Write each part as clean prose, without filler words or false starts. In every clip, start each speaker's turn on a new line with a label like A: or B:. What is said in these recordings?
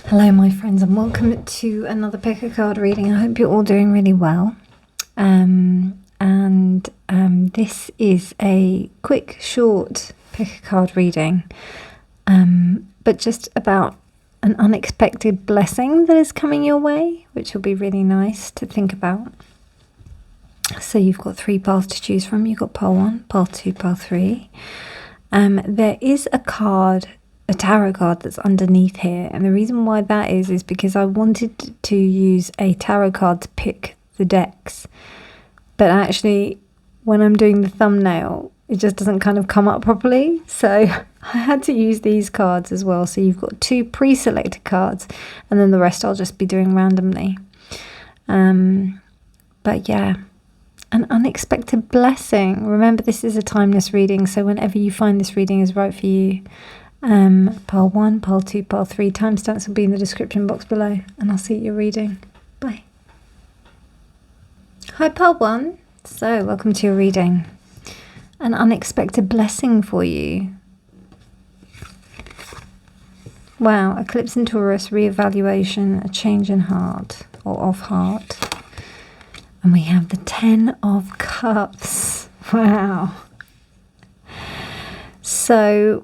A: Hello my friends, and welcome to another pick a card reading. I hope you're all doing really well. This is a quick, short pick a card reading, but just about an unexpected blessing that is coming your way, which will be really nice to think about. So you've got 3 piles to choose from. You've got pile 1, pile 2, pile 3. There is a tarot card that's underneath here, and the reason why that is because I wanted to use a tarot card to pick the decks, but actually when I'm doing the thumbnail it just doesn't kind of come up properly, so I had to use these cards as well. So you've got 2 pre-selected cards, and then the rest I'll just be doing randomly. But yeah, an unexpected blessing. Remember, this is a timeless reading, so whenever you find this reading is right for you, pile 1, pile 2, pile 3, timestamps will be in the description box below, and I'll see your reading. Bye. Hi pile 1, so welcome to your reading. An unexpected blessing for you. Wow, eclipse in Taurus, reevaluation, a change in heart or of heart. And we have the 10 of Cups. Wow. So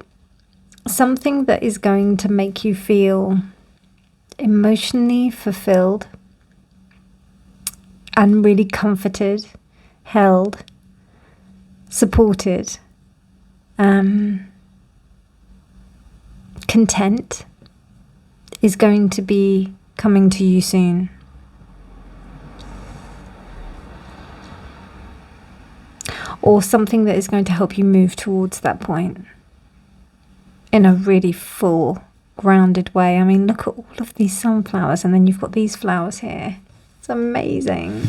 A: something that is going to make you feel emotionally fulfilled and really comforted, held, supported, content is going to be coming to you soon. Or something that is going to help you move towards that point in a really full, grounded way. I mean, look at all of these sunflowers, and then you've got these flowers here. It's amazing.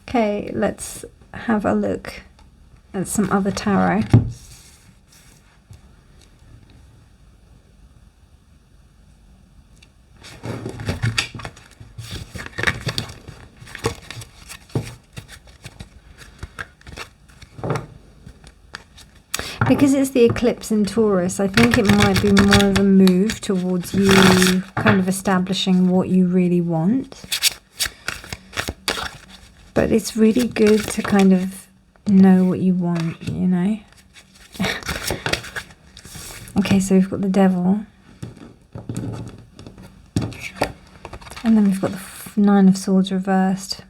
A: Okay, let's have a look at some other tarot. Because it's the eclipse in Taurus, I think it might be more of a move towards you kind of establishing what you really want. But it's really good to kind of know what you want, you know. Okay, so we've got the Devil. And then we've got the 9 of Swords reversed.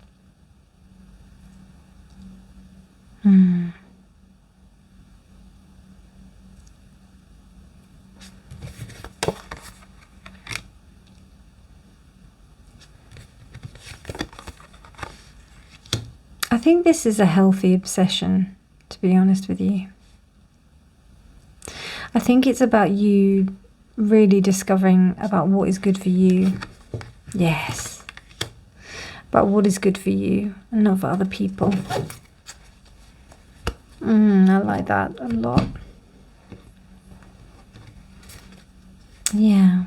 A: I think this is a healthy obsession, to be honest with you. I think it's about you really discovering about what is good for you. Yes. About what is good for you and not for other people. I like that a lot. Yeah.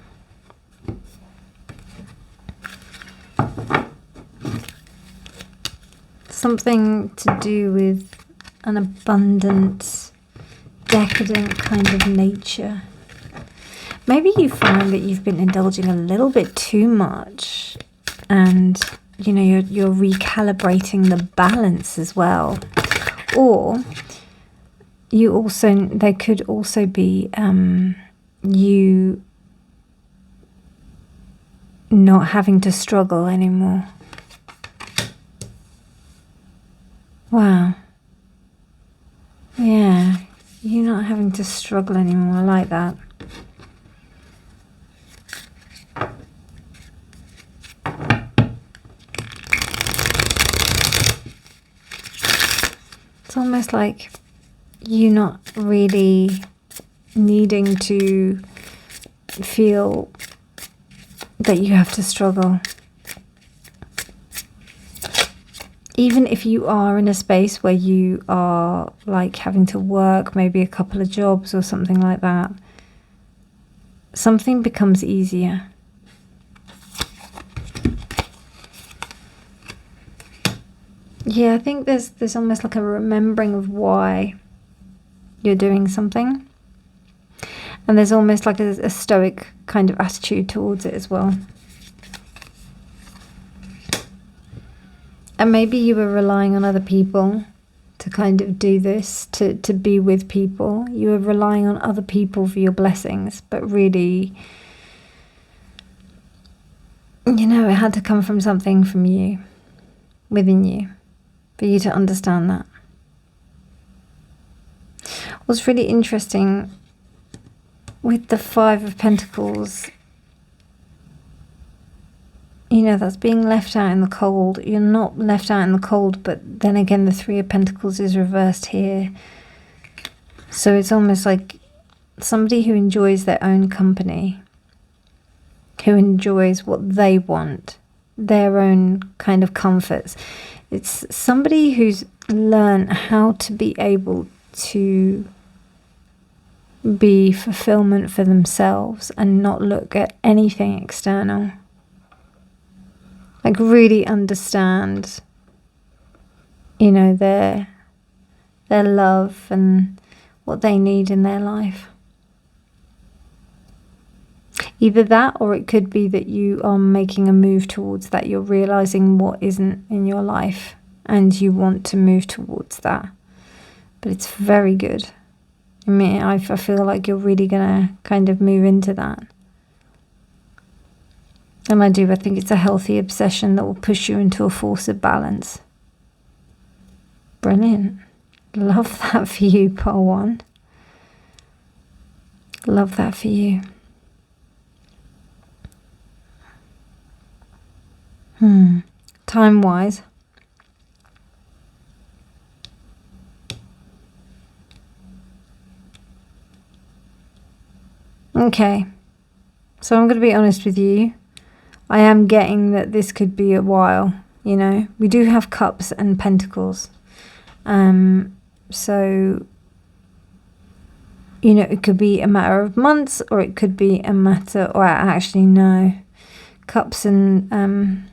A: Something to do with an abundant, decadent kind of nature. Maybe you find that you've been indulging a little bit too much, and you know you're recalibrating the balance as well. Or there could also be you not having to struggle anymore. Wow. Yeah, you're not having to struggle anymore. I like that. It's almost like you not really needing to feel that you have to struggle. Even if you are in a space where you are like having to work maybe a couple of jobs or something like that, something becomes easier. Yeah, I think there's almost like a remembering of why you're doing something. And there's almost like a stoic kind of attitude towards it as well. And maybe you were relying on other people to kind of do this, to be with people. You were relying on other people for your blessings, but really, you know, it had to come from something from you, within you, for you to understand that. What's really interesting with the Five of Pentacles, you know, that's being left out in the cold. You're not left out in the cold, but then again, the Three of Pentacles is reversed here. So it's almost like somebody who enjoys their own company, who enjoys what they want, their own kind of comforts. It's somebody who's learned how to be able to be fulfillment for themselves and not look at anything external. Like really understand, you know, their love and what they need in their life. Either that, or it could be that you are making a move towards that. You're realizing what isn't in your life and you want to move towards that. But it's very good. I mean, I feel like you're really going to kind of move into that. And I think it's a healthy obsession that will push you into a force of balance. Brilliant. Love that for you, Pole 1. Love that for you. Time-wise. Okay. So I'm going to be honest with you. I am getting that this could be a while, you know. We do have Cups and Pentacles. So, you know, it could be a matter of months, or it could be a matter, or actually no. Cups and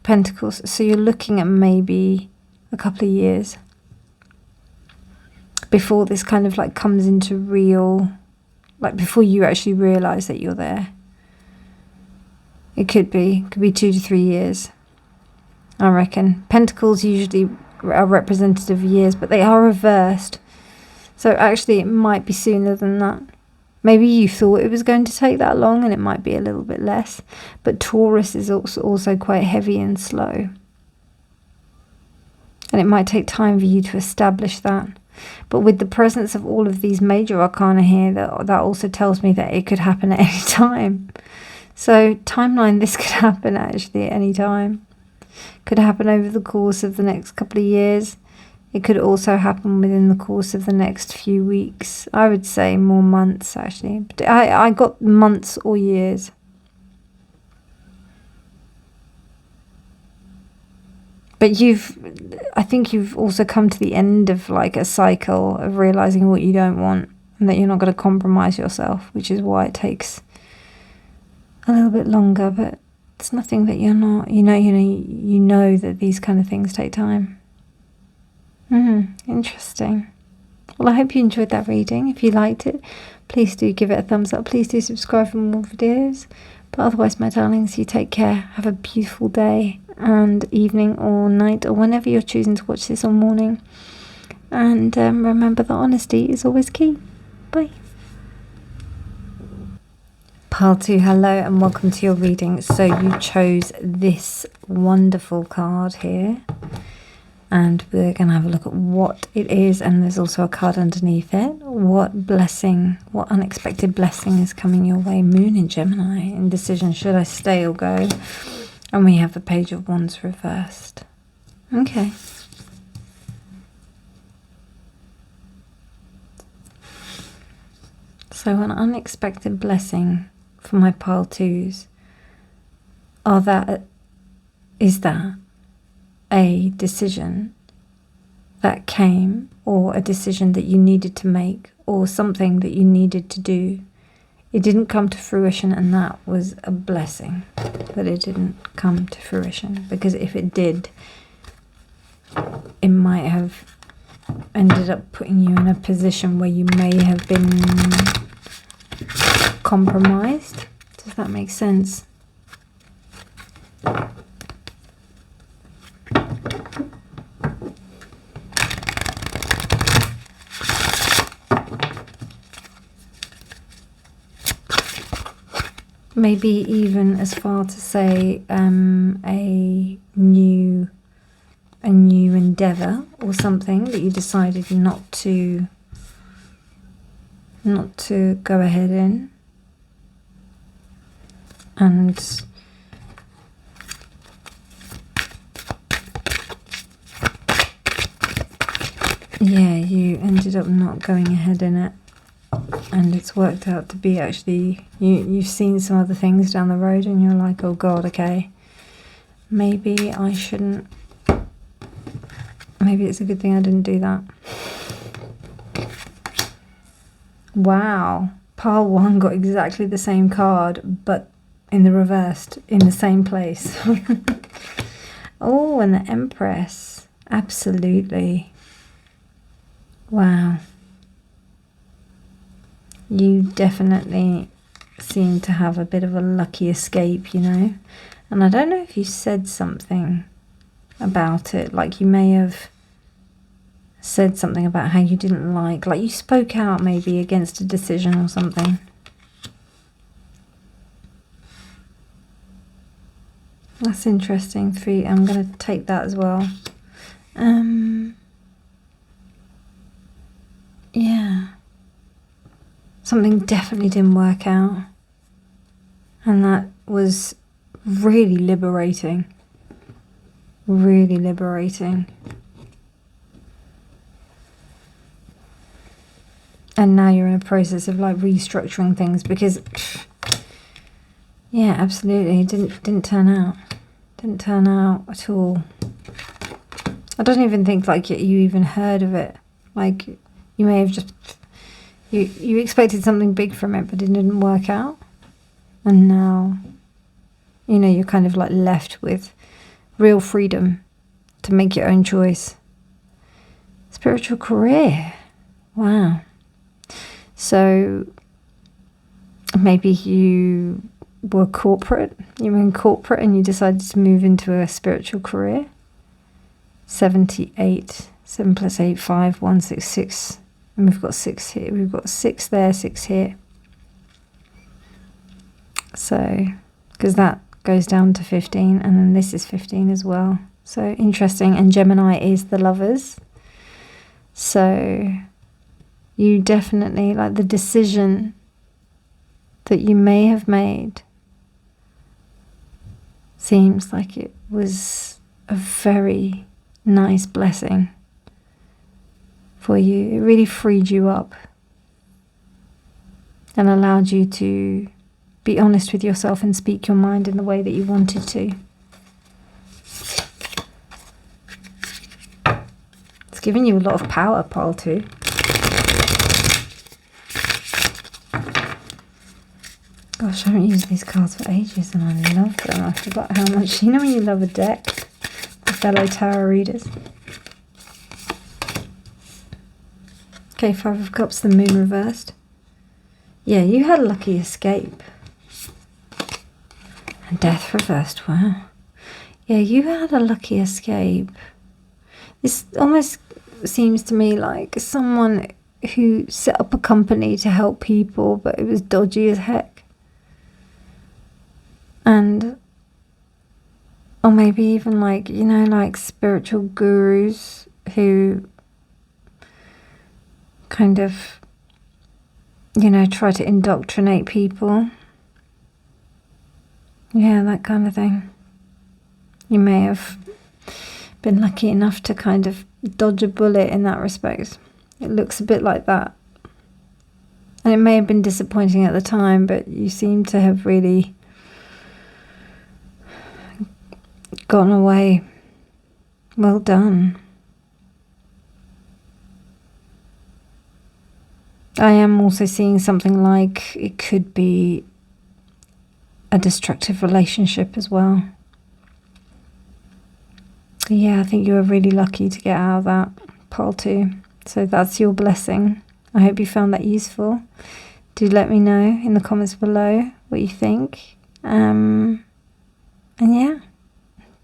A: Pentacles. So you're looking at maybe a couple of years before this kind of like comes into real, like before you actually realise that you're there. It could be 2 to 3 years, I reckon. Pentacles usually are representative of years, but they are reversed. So actually it might be sooner than that. Maybe you thought it was going to take that long and it might be a little bit less. But Taurus is also quite heavy and slow. And it might take time for you to establish that. But with the presence of all of these major arcana here, that also tells me that it could happen at any time. So timeline, this could happen actually at any time. Could happen over the course of the next couple of years. It could also happen within the course of the next few weeks. I would say more months actually. But I got months or years. But I think you've also come to the end of like a cycle of realizing what you don't want and that you're not going to compromise yourself, which is why it takes a little bit longer. But it's nothing that you're not, you know that these kind of things take time. Interesting. Well, I hope you enjoyed that reading. If you liked it, please do give it a thumbs up. Please do subscribe for more videos. But otherwise, my darlings, you take care. Have a beautiful day and evening or night or whenever you're choosing to watch this, or morning. And remember that honesty is always key. Bye. Pile 2, hello and welcome to your reading. So you chose this wonderful card here. And we're going to have a look at what it is. And there's also a card underneath it. What blessing, what unexpected blessing is coming your way? Moon in Gemini. Indecision, should I stay or go? And we have the Page of Wands reversed. Okay. So an unexpected blessing for my pile 2s is that a decision that came, or a decision that you needed to make, or something that you needed to do. It didn't come to fruition, and that was a blessing that it didn't come to fruition, because if it did, it might have ended up putting you in a position where you may have been compromised. Does that make sense? Maybe even as far to say a new endeavour or something that you decided not to go ahead in, and yeah, you ended up not going ahead in it. And it's worked out to be actually, you've seen some other things down the road and you're like, oh God, okay, maybe I shouldn't, maybe it's a good thing I didn't do that. Wow, pile 1 got exactly the same card, but in the reversed, in the same place. Oh, and the Empress, absolutely. Wow. You definitely seem to have a bit of a lucky escape, you know. And I don't know if you said something about it, like you may have said something about how you didn't like you spoke out maybe against a decision or something. That's interesting. 3, I'm going to take that as well. Yeah. Something definitely didn't work out. And that was really liberating. Really liberating. And now you're in a process of restructuring things because, yeah, absolutely, it didn't turn out. Didn't turn out at all. I don't even think you even heard of it. You may have just you expected something big from it, but it didn't work out. And now, you're kind of left with real freedom to make your own choice. Spiritual career. Wow. So maybe you were corporate. You were in corporate and you decided to move into a spiritual career. 78. 7 plus 8, 5, 1, 6, 6. And we've got 6 here. We've got 6 there, 6 here. So, because that goes down to 15, and then this is 15 as well. So interesting. And Gemini is the Lovers. So you definitely, the decision that you may have made seems like it was a very nice blessing for you. It really freed you up and allowed you to be honest with yourself and speak your mind in the way that you wanted to. It's given you a lot of power, pile 2. Gosh, I haven't used these cards for ages and I love them. I forgot how much. You know when you love a deck? The fellow tarot readers. Okay, 5 of Cups, the Moon reversed. Yeah, you had a lucky escape. And Death reversed, wow. Yeah, you had a lucky escape. This almost seems to me like someone who set up a company to help people, but it was dodgy as heck. And, or maybe even spiritual gurus who kind of, try to indoctrinate people. Yeah, that kind of thing. You may have been lucky enough to kind of dodge a bullet in that respect. It looks a bit like that. And it may have been disappointing at the time, but you seem to have really gotten away. Well done. I am also seeing something like it could be a destructive relationship as well. Yeah, I think you were really lucky to get out of that, pile 2. So that's your blessing. I hope you found that useful. Do let me know in the comments below what you think. And yeah,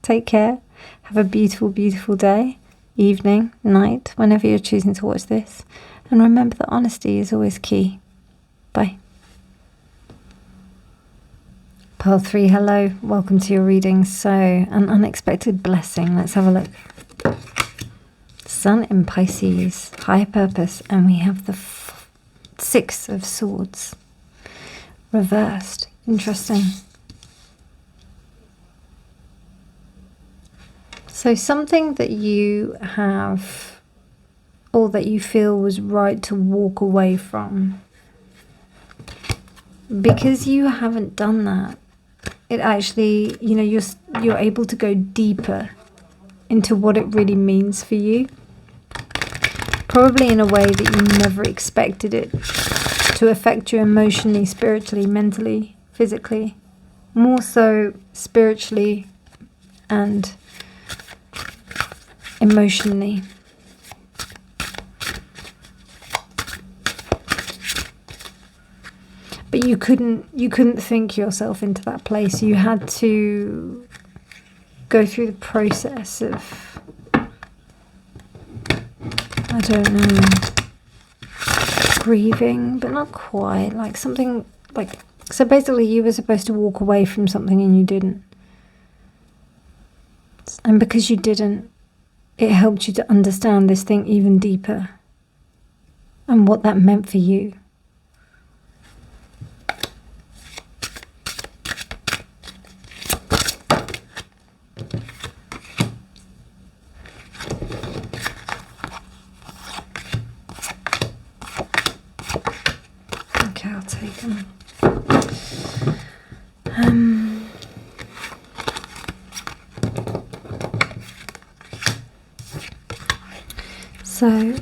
A: take care. Have a beautiful, beautiful day, evening, night, whenever you're choosing to watch this. And remember that honesty is always key. Bye. Pile 3, hello. Welcome to your reading. So, an unexpected blessing. Let's have a look. Sun in Pisces, high purpose, and we have the 6 of Swords. Reversed. Interesting. So something that you have, or that you feel was right to walk away from, because you haven't done that, it actually, you know, you're able to go deeper into what it really means for you. Probably in a way that you never expected it to affect you emotionally, spiritually, mentally, physically. More so spiritually and emotionally. But you couldn't think yourself into that place. You had to go through the process of, I don't know, grieving, but not quite. Like something like, so basically you were supposed to walk away from something and you didn't. And because you didn't, it helped you to understand this thing even deeper and what that meant for you. Okay, I'll take them. So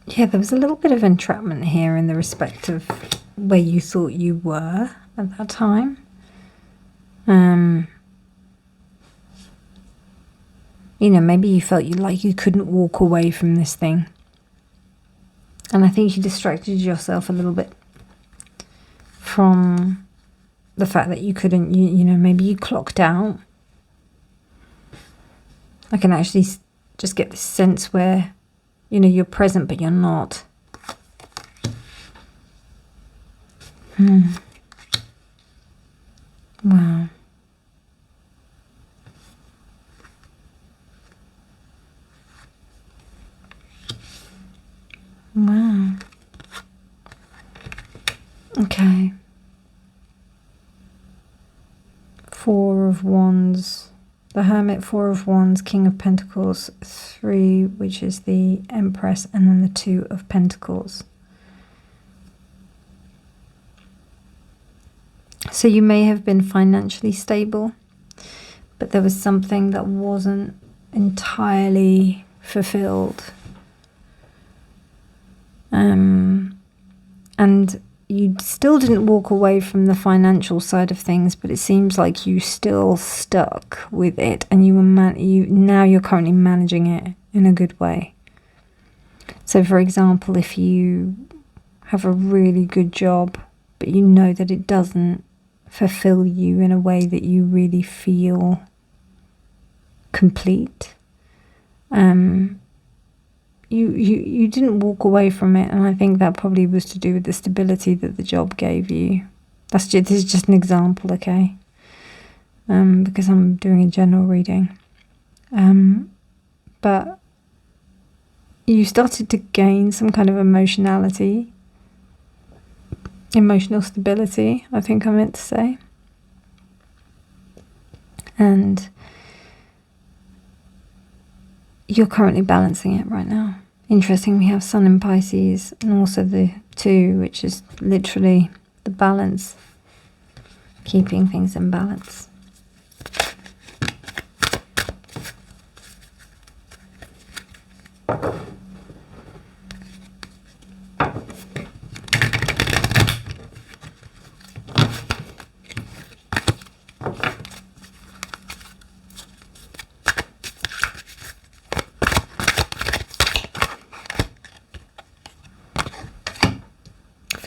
A: yeah, there was a little bit of entrapment here in the respect of where you thought you were at that time. You know, maybe you felt you couldn't walk away from this thing. And I think you distracted yourself a little bit from the fact that you couldn't, you know, maybe you clocked out. I can actually just get this sense where, you know, you're present but you're not. Wow. Wow. Okay. 4 of Wands. The Hermit, 4 of Wands, King of Pentacles, 3, which is the Empress, and then the 2 of Pentacles. So you may have been financially stable, but there was something that wasn't entirely fulfilled. And you still didn't walk away from the financial side of things, but it seems like you still stuck with it, and now you're currently managing it in a good way. So for example, if you have a really good job, but you know that it doesn't fulfill you in a way that you really feel complete, you didn't walk away from it, and I think that probably was to do with the stability that the job gave you. This is just an example, okay? Because I'm doing a general reading. But you started to gain some kind of emotional stability, I think I meant to say. And you're currently balancing it right now. Interesting, we have Sun in Pisces and also the 2, which is literally the balance, keeping things in balance.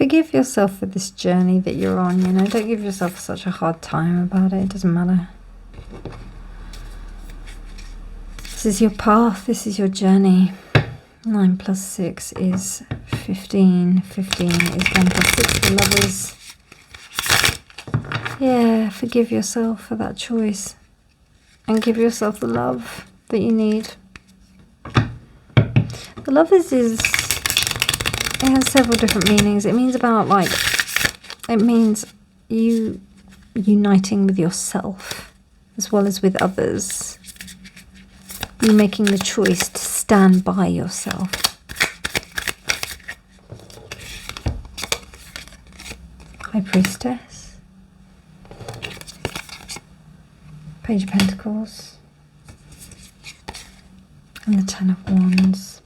A: forgive yourself for this journey that you're on, you know. Don't give yourself such a hard time about it. It doesn't matter. This is your path. This is your journey. 9 plus 6 is 15. 15 is 1 plus 6 for lovers. Yeah, forgive yourself for that choice. And give yourself the love that you need. The lovers it has several different meanings. It means about it means you uniting with yourself as well as with others. You making the choice to stand by yourself. High Priestess. Page of Pentacles. And the Ten of Wands.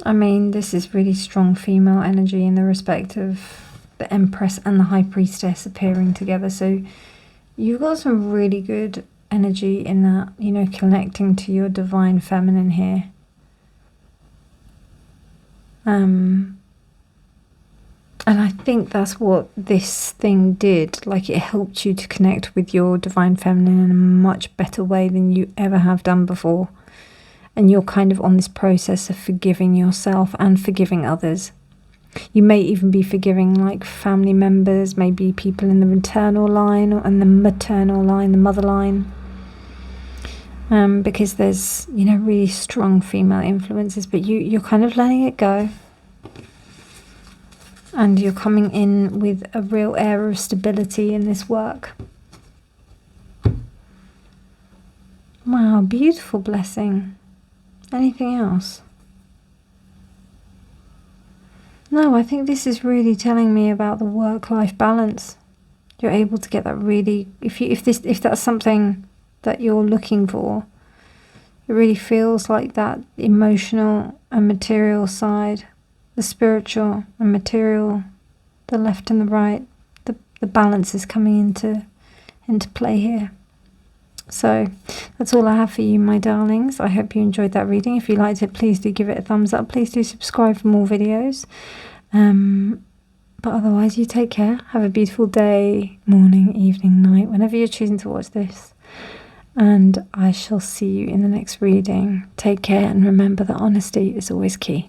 A: I mean, this is really strong female energy in the respect of the Empress and the High Priestess appearing together. So you've got some really good energy in that, you know, connecting to your divine feminine here. And I think that's what this thing did. Like, it helped you to connect with your divine feminine in a much better way than you ever have done before. And you're kind of on this process of forgiving yourself and forgiving others. You may even be forgiving like family members, maybe people in the maternal line and the maternal line, the mother line. Because there's, you know, really strong female influences, but you're kind of letting it go. And you're coming in with a real air of stability in this work. Wow, beautiful blessing. Anything else? No, I think this is really telling me about the work-life balance. You're able to get that really, if that's something that you're looking for, it really feels like that emotional and material side, the spiritual and material, the left and the right, the balance is coming into play here. So that's all I have for you, my darlings. I hope you enjoyed that reading. If you liked it, please do give it a thumbs up. Please do subscribe for more videos. But otherwise, you take care. Have a beautiful day, morning, evening, night, whenever you're choosing to watch this. And I shall see you in the next reading. Take care, and remember that honesty is always key.